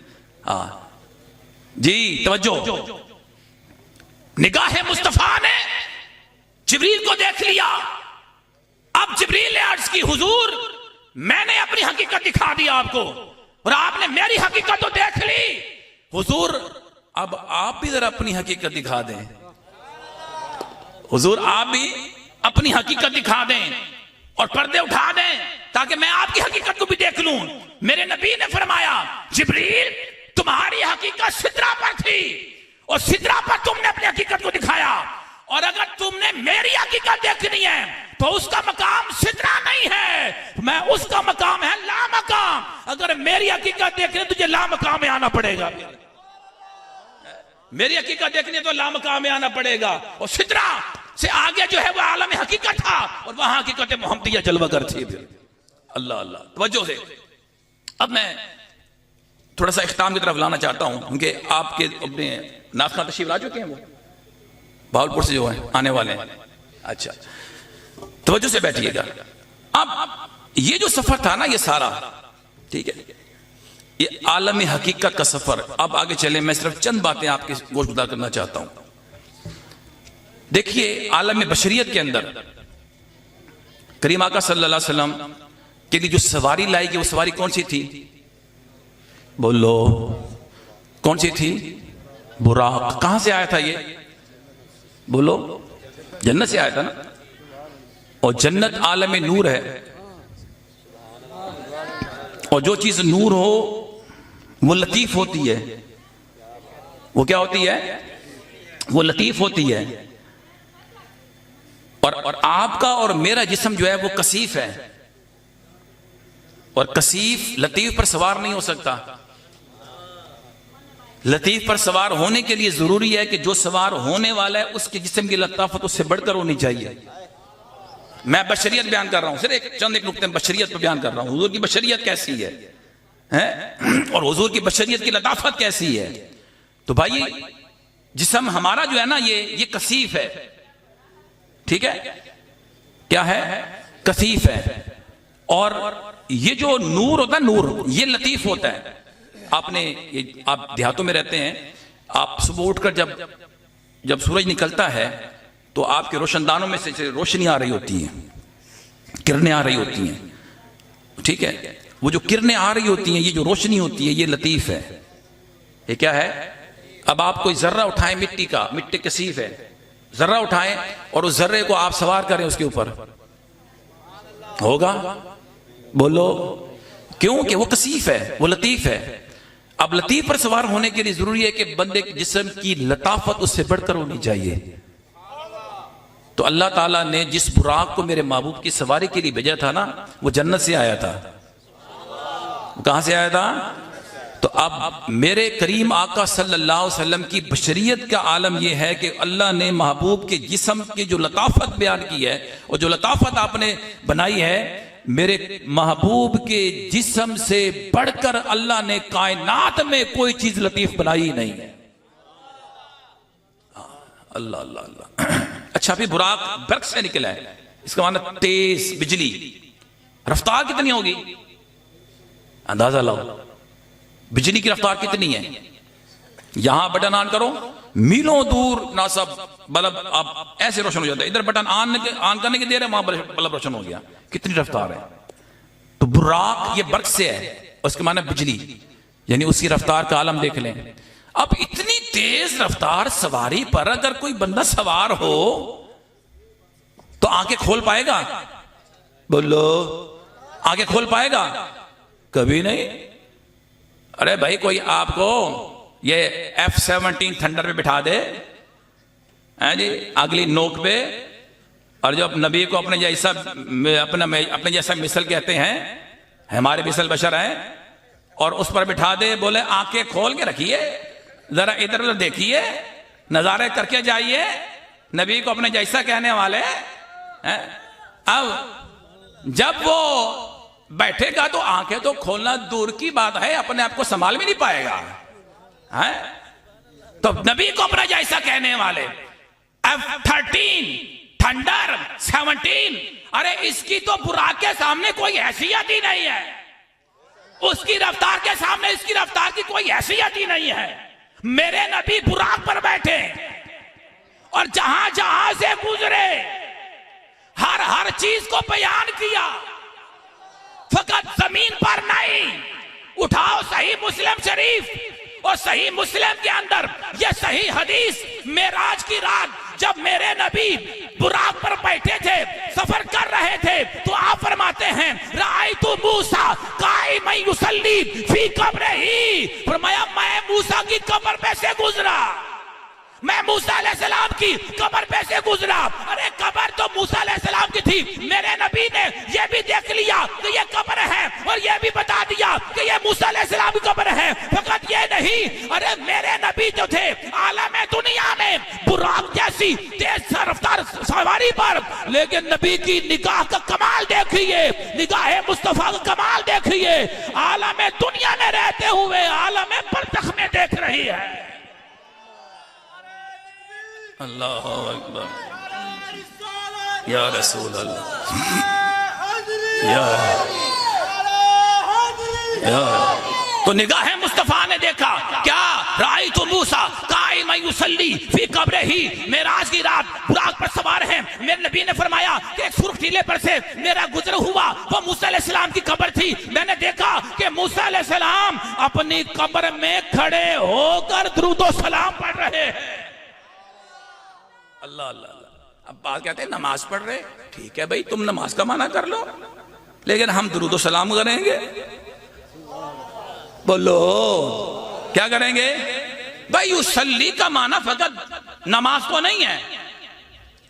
हाँ जी, तवज्जो। निगाह मुस्तफा ने जिब्रील को देख लिया। अब जिब्रील ने अर्ज की, हुजूर मैंने अपनी हकीकत दिखा दी आपको और आपने मेरी हकीकत तो देख ली, हुजूर अब आप भी जरा अपनी हकीकत दिखा दें। हुजूर आप भी अपनी हकीकत दिखा दें और पर्दे उठा दें ताकि मैं आपकी हकीकत को भी देख लूं। मेरे नबी ने फरमाया, जिब्रील तुम्हारी हकीकत सिदरा पर थी और सिदरा पर तुमने अपनी हकीकत को दिखाया, और अगर तुमने मेरी हकीकत देखनी है तो उसका मकाम सिदरा नहीं है, मैं उसका मकाम है ला मकाम। अगर मेरी हकीकत देखनी तुझे ला मकाम में आना पड़ेगा, मेरी हकीकत देखनी है तो ला मकाम में आना पड़ेगा। और सिदरा से आगे जो है वो आलम हकीकत था और वहां हकीकत मोहम्मदिया जलवागर थी। अल्लाह अल्लाह, तवज्जो से। अब मैं थोड़ा सा इख्तिताम की तरफ लाना चाहता हूं, क्योंकि आपके अपने नाफखा तशरीफ ला चुके हैं, वो भावलपुर से जो है आने वाले हैं। अच्छा, तवज्जो से बैठिएगा। अब ये जो सफर था ना, ये सारा ठीक है, ये आलम हकीकत का सफर। अब आगे चले, मैं सिर्फ चंद बातें आपके गोशगुदा करना चाहता हूं। देखिए, आलम बशरियत के अंदर करीम आका सल्लल्लाहु अलैहि वसल्लम के लिए जो सवारी लाई गई, वो सवारी कौन सी थी? बोलो, कौन सी थी? बुराक। कहां से आया था ये? बोलो, जन्नत से आया था ना। और जन्नत आलम नूर है, और जो चीज नूर हो वो लतीफ होती है। वो क्या होती है? वो लतीफ होती है। और आपका और मेरा जिस्म जो है वो कसीफ है, और कसीफ लतीफ पर सवार नहीं हो सकता। लतीफ पर सवार होने के लिए जरूरी है कि जो सवार होने वाला है उसके जिस्म की लताफत उससे बढ़कर होनी चाहिए। मैं बशरियत बयान कर रहा हूं, सिर्फ एक नुक्ते में बशरियत पर बयान कर रहा हूं। हुजूर की बशरियत कैसी है, और हुजूर की बशरियत की लताफत कैसी है। तो भाई, जिस्म हमारा जो है ना, ये कसीफ है, ठीक है? क्या है? कसीफ है। और ये जो नूर होता है, नूर ये लतीफ होता है। आप देहातों में रहते हैं, आप सुबह उठकर जब सूरज निकलता है तो आपके रोशनदानों में से रोशनी आ रही होती है, किरणें आ रही होती हैं, ठीक है? वो जो किरणें आ रही होती हैं, ये जो रोशनी होती है, ये लतीफ है। ये क्या है? अब आप कोई जर्रा उठाएं मिट्टी का, मिट्टी कसीफ है, जर्रा उठाएं और उस जर्रे को आप सवार करें उसके ऊपर, होगा? बोलो, क्यों? कि वो कसीफ है, वो लतीफ है। अब लतीफ पर सवार होने के लिए जरूरी है कि बंदे के जिस्म की लताफत उससे बढ़कर होनी चाहिए। तो अल्लाह ताला ने जिस बुराक को मेरे महबूब की सवारी के लिए भेजा था ना, वो जन्नत से आया था। कहां से आया था? तो अब मेरे करीम आका सल्लल्लाहु अलैहि वसल्लम की बशरियत का आलम यह है कि अल्लाह ने महबूब के जिस्म की जो लताफत बयान की है, और जो लताफत आपने बनाई है, मेरे महबूब के जिस्म से बढ़कर अल्लाह ने कायनात में कोई चीज लतीफ बनाई नहीं है। अल्लाह अल्लाह अल्लाह। अच्छा, फिर बुराक बर्क से निकला है, इसका मतलब तेज बिजली। रफ्तार कितनी होगी? अंदाजा लगाओ, बिजली की रफ्तार कितनी है? यहां बटन ऑन करो, मीलों दूर ना सब बल्ब अब ऐसे रोशन हो जाता है। इधर बटन ऑन करने की देर है, वहां बल्ब रोशन हो गया। कितनी रफ्तार है? तो बुराक ये बर्क से है, उसके माने बिजली, यानी उसकी रफ्तार का आलम देख लें। अब इतनी तेज रफ्तार सवारी पर अगर कोई बंदा सवार हो तो आंखें खोल पाएगा? बोलो, आंखें खोल पाएगा? कभी नहीं। अरे भाई, कोई आपको ये F-17 थंडर पे बिठा दे, हैं जी, अगली नोक पे, और जब नबी को अपने जैसा मिसल कहते हैं, हमारे मिसल बशर हैं, और उस पर बिठा दे, बोले आंखें खोल के रखिए, जरा इधर उधर देखिए, नजारे करके जाइए, नबी को अपने जैसा कहने वाले हैं। अब जब वो बैठेगा तो आंखें तो खोलना दूर की बात है, अपने आप को संभाल भी नहीं पाएगा, है? तो नबी को अपना जैसा कहने वाले F-13 थंडर 17, अरे इसकी तो बुराक के सामने कोई हैसियत ही नहीं है। उसकी रफ्तार के सामने इसकी रफ्तार की कोई हैसियत ही नहीं है। मेरे नबी बुराक पर बैठे और जहां जहां से गुजरे हर चीज को बयान किया, फकत जमीन पर नहीं। उठाओ सही मुस्लिम शरीफ, और सही मुस्लिम के अंदर यह सही हदीस, मेराज की रात जब मेरे नबी बुराक पर बैठे थे, सफर कर रहे थे, तो आप फरमाते हैं रायतु मूसा काइम युसल्ली फी कब्रिही, फरमाया मैं मूसा की कब्र पे से गुजरा, मैं मूसा अलैहिस्सलाम की कब्र पे से गुजरा। अरे कब्र तो मूसा अलैहिस्सलाम की थी, मेरे नबी ने यह भी देख लिया कि यह कब्र है, और यह भी बता दिया कि यह मूसा अलैहिस्सलाम की कब्र है। फकत ये नहीं, अरे मेरे नबी जो थे आलम दुनिया में बुराक जैसी तेज रफ्तार सवारी पर, लेकिन नबी की निगाह का कमाल देखिए, निगाह मुस्तफा का कमाल देखिए, आलम दुनिया में रहते हुए आलम बरज़ख में देख रही है। अल्लाह अकबर, या रसूल अल्लाह, तो निगाह मुस्तफा ने देखा क्या, राई तो मूसा काइम युसल्ली फी कब्र ही, मेराज की रात बुराक पर सवार हैं, मेरे नबी ने फरमाया कि एक सुर्ख टीले पर से मेरा गुजर हुआ, वो मूसा अलैहिस्सलाम की कब्र थी, मैंने देखा कि मूसा अलैहिस्सलाम अपनी कब्र में खड़े होकर दुरूद व सलाम पढ़ रहे हैं। अल्लाह अल्लाह। अब बात कहते हैं नमाज पढ़ रहे, ठीक है भाई तुम नमाज का माना कर लो, लेकिन हम दुरूद व सलाम करेंगे। बोलो क्या करेंगे भाई? युसल्ली का माना फकत नमाज तो नहीं है।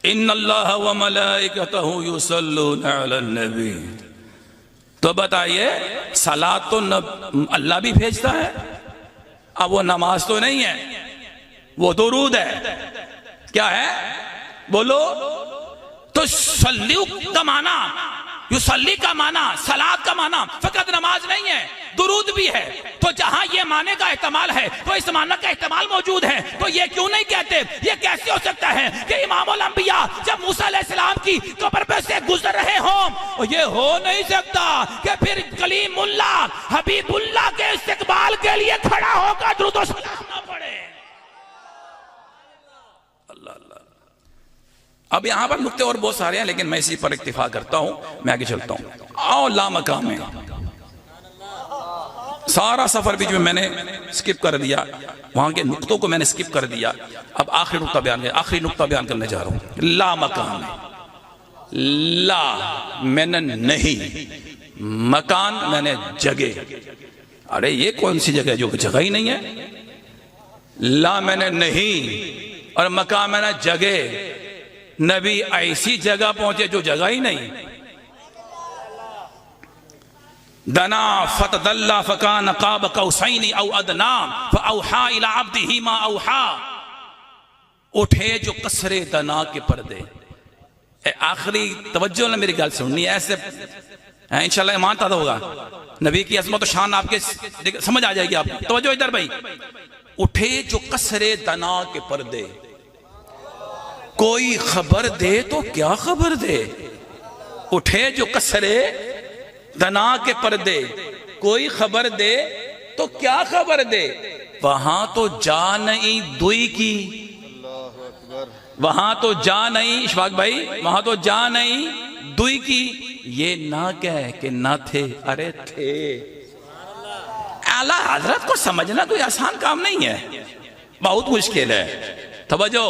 इन्नल्लाह व मलाइकतहु युसल्लूना अलन नबी, तो बताइए सलात तो अल्लाह भी भेजता है, अब वो नमाज तो नहीं है, वो दुरूद है। क्या है बोलो? तो सल्लू का माना, युसल्ली का माना, सलात का माना फकत नमाज नहीं है, दुरूद भी है। तो जहां ये माने का एहतमाल है तो इस माना का एहतमाल मौजूद है, तो ये क्यों नहीं कहते? ये कैसे हो सकता है कि इमामुल अंबिया जब मूसा अलैहिस्सलाम की कब्र पे से गुजर रहे हों? ये हो नहीं सकता कि फिर कलीमुल्लाह हबीबुल्लाह के इस्तिकबाल के लिए खड़ा होकर दुरूद व सलाम ना पढ़े। अल्लाह अल्लाह। अब यहां पर नुक्ते और बहुत सारे हैं, लेकिन मैं इसी पर इक्तिफा करता हूं, मैं आगे चलता हूं। आओ ला मकाम में सारा सफर बीच में मैंने स्किप कर दिया, वहां के नुक्तों को मैंने स्किप कर दिया। अब आखिरी नुक्ता बयान करने जा रहा हूं। ला मकान, ला मैंने नहीं, मकान मैंने जगह। अरे ये कौन सी जगह जो जगह ही नहीं है? ला मैंने नहीं और मकान मैंने जगह। नबी ऐसी जगह पहुंचे जो जगह ही नहीं। दना फतदल्ला फकान काब कौसैनी औ अदना फऔहा इला अब्दिही मा औहा। उठे जो कसरे दना के पर्दे। आखिरी तवज्जो ने मेरी गल सुननी है, ऐसे इंशाल्लाह मानता तो होगा। नबी की अजमत और शान आपके समझ आ जाएगी आपको। तवज्जो इधर भाई। उठे जो कसरे दना के पर्दे, कोई खबर दे तो क्या खबर दे। उठे जो कसरे दना के पर्दे, कोई खबर दे तो क्या खबर दे। वहां तो जा नहीं दुई की, वहां तो जा नहीं इशफाक भाई, वहां तो जा नहीं दुई की। ये ना कह कि ना थे, अरे थे। आला हजरत को समझना कोई आसान काम नहीं है, बहुत मुश्किल है। तवज्जो,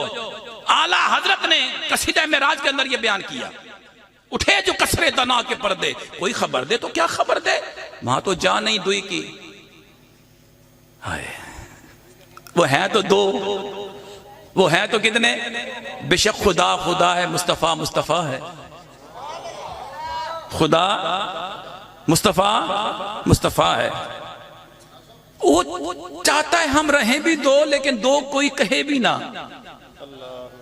आला हजरत ने कसीदा मेराज के अंदर ये बयान किया। उठे जो कसरे दना के पर्दे, कोई खबर दे तो क्या खबर दे। वहां तो जा नहीं दुई की। हाय, वो है तो दो, वो है तो कितने। बेशक खुदा खुदा है, मुस्तफा मुस्तफा है। खुदा मुस्तफा मुस्तफा है। वो चाहता है हम रहें भी दो, लेकिन दो कोई कहे भी ना।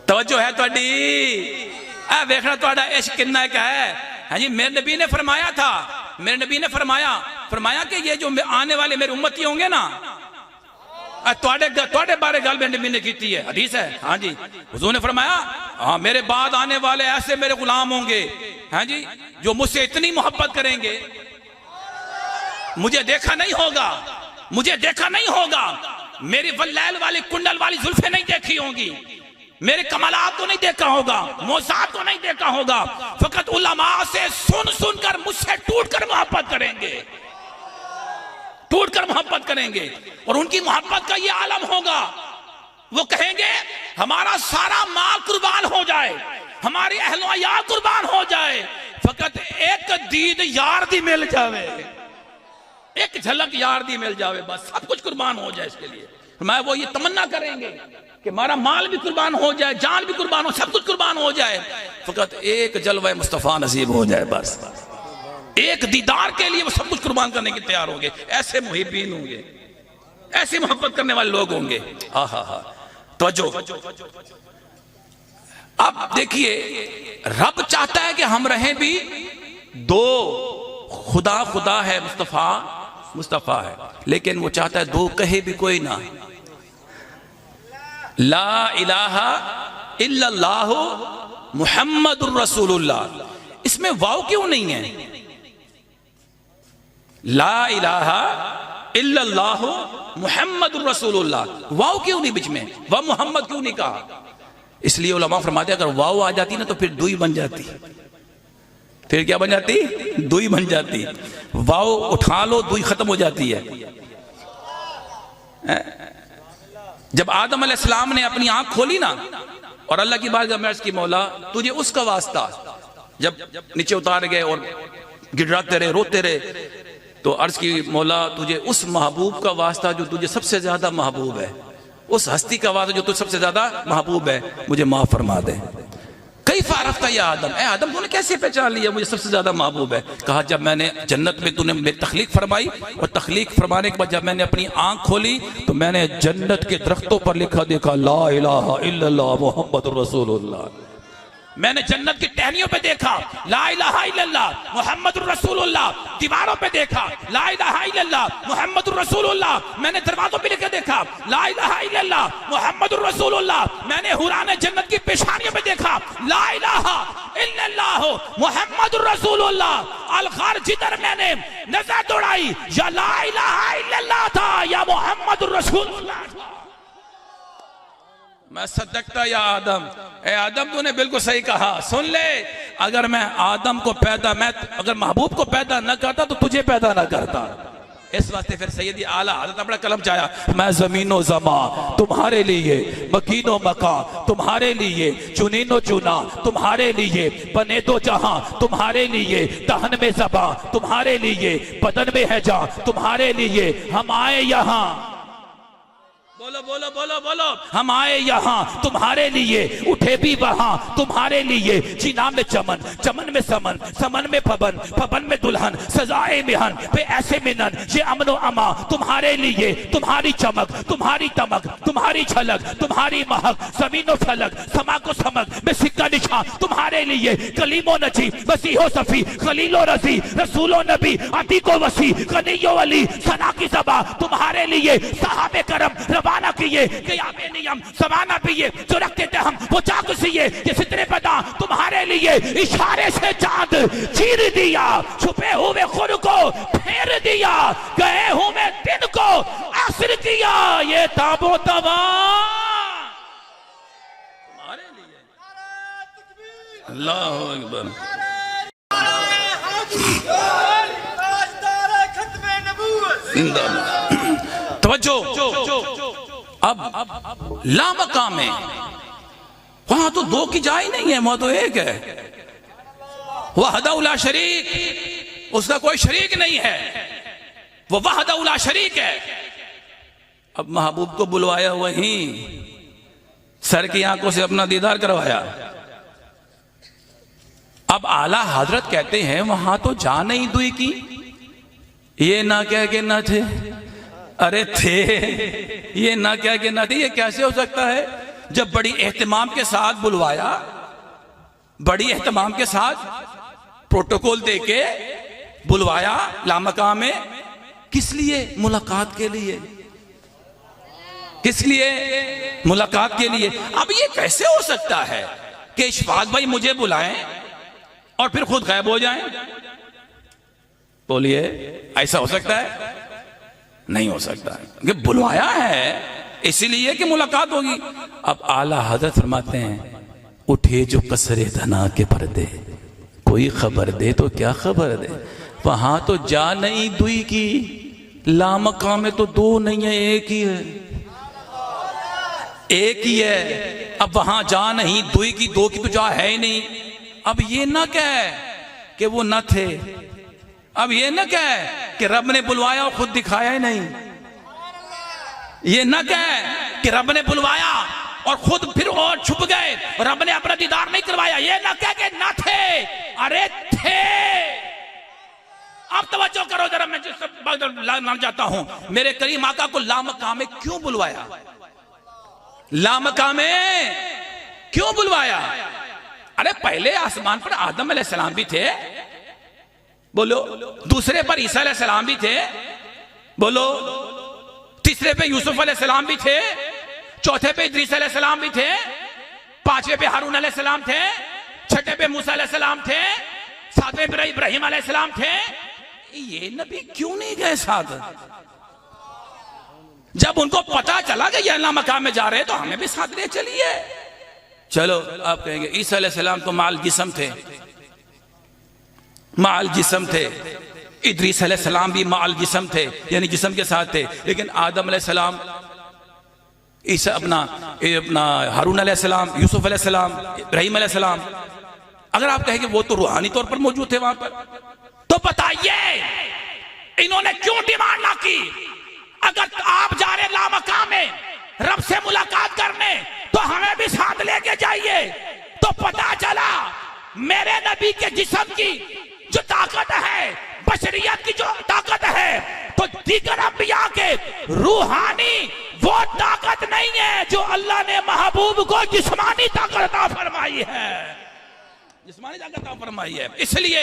तवज्जो है ਤੁਹਾਡੀ? देखना थोड़ा इश्क कितना का है। हाँ जी, मेरे नबी ने फरमाया था, मेरे नबी ने फरमाया कि ये जो आने वाले मेरे उम्मती होंगे ना, ਤੁਹਾਡੇ बारे गल मेरे नबी ने की है, हदीस है। हाँ जी, हुजूर ने फरमाया हाँ मेरे बाद आने वाले ऐसे मेरे गुलाम होंगे, हाँ जी, जो मुझसे इतनी मोहब्बत करेंगे, मुझे देखा नहीं होगा, मुझे देखा नहीं होगा, मेरी वल्लैल वाली कुंडल वाली जुल्फे नहीं देखी होंगी, मेरे कमालात को नहीं देखा होगा, मौसात को नहीं देखा होगा, फकत उलमा से सुन सुनकर मुझसे टूटकर मोहब्बत करेंगे, टूटकर मोहब्बत करेंगे। और उनकी मोहब्बत का ये आलम होगा, वो कहेंगे हमारा सारा माल कुर्बान हो जाए, हमारी अहलो यार कुर्बान हो जाए, फकत एक दीद यार दी मिल जावे, एक झलक यार दी मिल जावे, बस सब कुछ कुर्बान हो जाए इसके लिए। मैं वो ये तमन्ना करेंगे कि हमारा माल भी कुर्बान हो जाए, जान भी कुर्बान हो, सब कुछ कुर्बान हो जाए, फकत एक जलवा मुस्तफा नसीब हो जाए। बस एक दीदार के लिए वो सब कुछ कुर्बान करने के तैयार होंगे। ऐसे मुहिब्बीन होंगे, ऐसी मोहब्बत करने वाले लोग होंगे। आहा हा। तवज्जो, अब देखिए, रब चाहता है कि हम रहें भी दो। खुदा खुदा है, मुस्तफा मुस्तफा है, लेकिन वो चाहता है दो कहे भी कोई ना। ला इलाहा इल्लल्लाह मुहम्मदुर रसूलुल्लाह, इसमें वाव क्यों नहीं है? ला इलाहा इल्लल्लाहु मुहम्मदुर रसूलुल्लाह, वाव क्यों नहीं बीच में, वाह मोहम्मद क्यों नहीं कहा? इसलिए उलमा फरमाते हैं अगर वाव आ जाती ना तो फिर दुई बन जाती, फिर क्या बन जाती? दुई बन जाती। वाव उठा लो दुई खत्म हो जाती है। जब आदम अलैहिस्सलाम ने अपनी आंख खोली ना और अल्लाह की बारगाह में अर्ज की, मौला तुझे उसका वास्ता, जब नीचे उतार गए और गिड़राते रहे, रोते रहे, तो अर्ज की, मौला तुझे उस महबूब का वास्ता जो तुझे सबसे ज्यादा महबूब है, उस हस्ती का वास्ता जो तुझे सबसे ज्यादा महबूब है, मुझे माफ फरमा दे। कई फारफ्ता या आदम, ए आदम तूने कैसे पहचान लिया मुझे सबसे ज्यादा महबूब है? कहा जब मैंने जन्नत में तूने मेरी तख्लीक फरमाई, और तख्लीक फरमाने के बाद जब मैंने अपनी आंख खोली तो मैंने जन्नत के दरख्तों पर लिखा देखा ला इलाहा इल्लल्लाह मुहम्मदुर रसूलुल्लाह। मैंने जन्नत की टहनियों पे देखा ला इलाहा इल्लल्लाह मुहम्मदुर रसूलुल्लाह, दीवारों पे देखा ला इलाहा इल्लल्लाह मुहम्मदुर रसूलुल्लाह, मैंने दरवाजों पे लिखे देखा ला इलाहा इल्लल्लाह मुहम्मदुर रसूलुल्लाह, मैंने हुराने जन्नत की पेशानियों पे देखा ला इलाहा इल्लल्लाह मुहम्मदुर रसूलुल्लाह। अलखार जिधर मैंने नजर दौड़ाई या ला इलाहा इल्लल्लाह था या मुहम्मदुर रसूलुल्लाह। मैं सदकता या आदम, ए आदम तूने बिल्कुल सही कहा। सुन ले, अगर मैं आदम को पैदा, मैं अगर महबूब को पैदा न करता तो तुझे पैदा न करता। इस वास्ते फिर सैयदी आला हज़रत अपना कलम चाया, मैं जमीनो जमा तुम्हारे लिए, मकीनो मका तुम्हारे लिए, चुनीनो चुना तुम्हारे लिए, बने दो जहां तुम्हारे लिए, दहन में ज़बा तुम्हारे लिए, बदन में है जा तुम्हारे लिए, हम आए यहाँ, बोलो बोलो बोलो बोलो, हम आए यहाँ तुम्हारे लिए, उठे भी वहां तुम्हारे लिए, जीना में चमन, चमन में समन, समन में फबन, फबन में दुल्हन, सजाए मिहन पे ऐसे मिनन, ये अमनो अमा तुम्हारे लिए, तुम्हारी चमक तुम्हारी तमक तुम्हारी छलक तुम्हारी महक, जमीनो फलक समा को समक में सिक्का निशान तुम्हारे लिए, कलीमो नजी मसीहो सफी खलीलो रजी रसूलो नबी अतीको वसी कनियो अली सना की सबा तुम्हारे लिए, साहबे करम रवाना किए क़यामे नियम समाना पिए, जो रखते थे हम वो चाक सिए, ये सितरे पदा तुम्हारे लिए, इशारे से चांद चीर दिया, छुपे हुए खुद को फेर दिया, गए हूं मैं दिन को असर किया, ये ताबो तवा तुम्हारे लिए। अल्लाहु अकबर। तवज्जो, अब लामका में वहां तो दो की जाए नहीं है, वहां तो एक है, वहदा ला शरीक, उसका कोई शरीक नहीं है, वो वहदा ला शरीक है। अब महबूब को बुलवाया, वहीं सर की आंखों से अपना दीदार करवाया। अब आला हजरत कहते हैं वहां तो जा नहीं दुई की, ये ना कह के ना थे, अरे थे, ये ना कह के ना थे, ये कैसे हो सकता है? जब बड़ी एहतमाम के साथ बुलवाया, बड़ी एहतमाम के साथ प्रोटोकॉल देके बुलवाया लामका में, किस लिए? मुलाकात के लिए। किस लिए? मुलाकात के लिए। अब ये कैसे हो सकता है कि इशफाक भाई मुझे बुलाएं और फिर खुद गायब हो जाएं? बोलिए, ऐसा हो सकता है? नहीं हो सकता है। बुलवाया है इसीलिए कि मुलाकात होगी। अब आला हजरत फरमाते हैं, उठे जो कसरे धना के पर्दे, कोई खबर दे तो क्या खबर दे, वहां तो जा नहीं दुई की, लामका में तो दो नहीं है, एक ही है, एक ही है। अब वहां जा नहीं दुई की, दो की तो जा है ही नहीं। अब ये ना कहे कि वो न थे, अब ये न कहे कि रब ने बुलवाया और खुद दिखाया ही नहीं, ये न कहे कि रब ने बुलवाया और खुद फिर और छुप गए, रब ने अपना दीदार नहीं करवाया, ये न कहे कि न थे, अरे थे। अब तवज्जो करो जरा, मैं जिस मान जाता हूं, मेरे करीम आका को लामका में क्यों बुलवाया? लामका में क्यों बुलवाया? अरे पहले आसमान पर आदम अलैहिस्सलाम भी थे, बोलो, दूसरे पर ईसा अलैहिस्सलाम भी थे, बोलो, तीसरे पे यूसुफ अलैहिस्सलाम भी थे, चौथे पे इद्रीस अलैहिस्सलाम भी थे, पांचवे पे हारून अलैहिस्सलाम थे, छठे पे मूसा अलैहिस्सलाम थे, सातवें पे इब्राहिम अलैहिस्सलाम थे। ये नबी क्यों नहीं गए साथ? जब उनको पता चला कि ये अल्लाह मकाम में जा रहे हैं तो हमें भी साथ ले चलिए। चलो आप कहेंगे ईसा अलैहिस्सलाम तो माल जिस्म थे, माल जिस्म थे, इदरीस अलैहिस्सलाम भी माल जिस्म थे, यानी जिस्म के साथ थे, लेकिन आदम अलैहिस्सलाम, ईसा अपना हारून अलैहिस्सलाम, यूसुफ अलैहिस्सलाम, इब्राहीम अलैहिस्सलाम, अगर आप कहेंगे वो तो रूहानी तौर पर मौजूद थे वहां पर, तो बताइए इन्होंने क्यों डिमांड ना की? अगर आप जा रहे लामकाम में रब से मुलाकात करने तो हमें भी साथ लेके जाइए। तो पता चला मेरे नबी के जिस्म की जो ताकत है, बशरियत की जो ताकत है, तो दीगर अंबिया के रूहानी वो ताकत नहीं है जो अल्लाह ने महबूब को जिस्मानी ताकत अता फरमाई है, जिस्मानी ताकत अता फरमाई है। इसलिए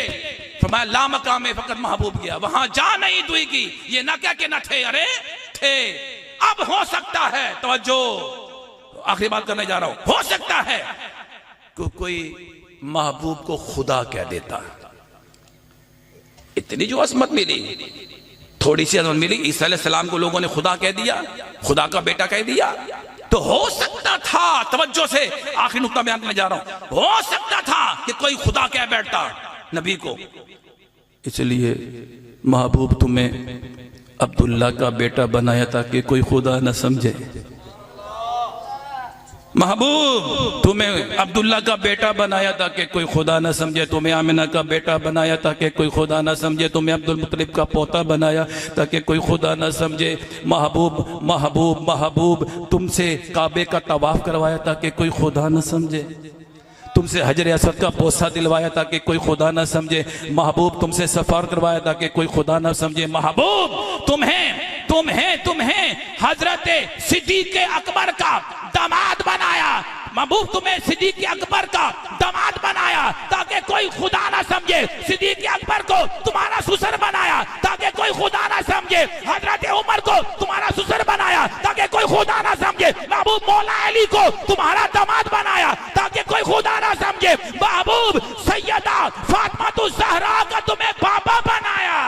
फरमाया ला मकाम में फकत महबूब गया, वहां जा नहीं दुई की, ये ना क्या के ना थे, अरे थे। अब हो सकता है, तवज्जो, आखिरी बात करने जा रहा हूं, हो सकता है कोई महबूब को खुदा कह देता। इतनी जो असमत मिली, थोड़ी सी असमत मिली, ईसा अलैहिस्सलाम को लोगों ने खुदा कह दिया, खुदा का बेटा कह दिया, तो हो सकता था, तवज्जो से आखिरी नुक्ता बयान करने जा रहा हूं, हो सकता था कि कोई खुदा कह बैठता नबी को। इसलिए महबूब तुम्हें अब्दुल्ला का बेटा बनाया ताकि कोई खुदा न समझे। महबूब तुम्हें अब्दुल्ला का बेटा बनाया ताकि कोई खुदा न समझे, तुम्हें आमिना का बेटा बनाया ताकि कोई खुदा न समझे, तुम्हें अब्दुल मुत्तलिब का पोता बनाया ताकि कोई खुदा न समझे। महबूब महबूब महबूब तुमसे काबे का तवाफ करवाया ताकि कोई खुदा न समझे, तुमसे हजर असद का बोसा दिलवाया ताकि कोई खुदा ना समझे। महबूब तुमसे सफर करवाया ताकि कोई खुदा ना समझे। महबूब तुम्हें तुम्हें तुम्हें हजरत सिद्दीक अकबर का दामाद बनाया, महबूब तुम्हें सिद्दीक अकबर का दामाद बनाया ताकि कोई खुदा ना समझे। सिद्दीक अकबर को तुम्हारा ससुर बनाया ताकि कोई खुदा ना समझे। हजरत उमर को तुम्हारा ससुर बनाया ताकि कोई खुदा ना समझे। महबूब मौला अली को तुम्हारा दामाद बनाया ताकि कोई खुदा ना समझे। महबूब सैयदा फातिमा ज़हरा का तुम्हें पापा बनाया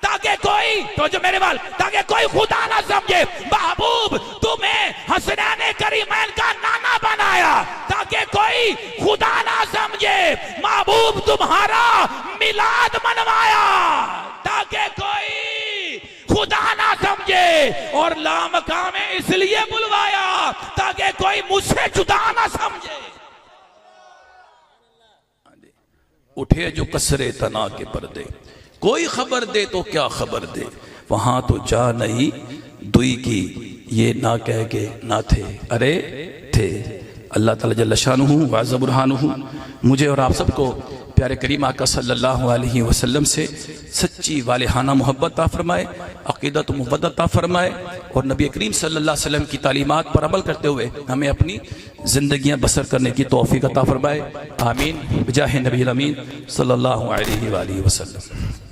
ताकि कोई, तो जो मेरे वाल, ताकि कोई खुदा ना समझे। महबूब तुम्हें हसनैन करीमैन का नाना बनाया ताकि कोई खुदा ना समझे। महबूब तुम्हारा मिलाद मनवाया ताकि कोई खुदा ना समझे, और लामका में इसलिए बुलवाया ताकि कोई मुझसे जुदा ना समझे। उठे जो कसरे तना के पर्दे, कोई खबर दे तो क्या खबर दे, वहां तो जा नहीं दुई की, ये ना कह के ना थे, अरे थे। अल्लाह ताला जल्ल शानुहु व अज़्ज़ बुरहानुहु मुझे और आप सबको प्यारे करीम आका सल्लल्लाहु अलैहि वसल्लम से सच्ची वालिहाना मोहब्बत अता फरमाए, अक़ीदत मुवद्दत अता फरमाए, और नबी करीम सल्लल्लाहु अलैहि वसल्लम की तालीमात पर अमल करते हुए हमें अपनी जिंदगियां बसर करने की तौफीक अता फरमाए। आमीन बिजाह नबी अमीन सल्लल्लाहु अलैहि वसल्लम।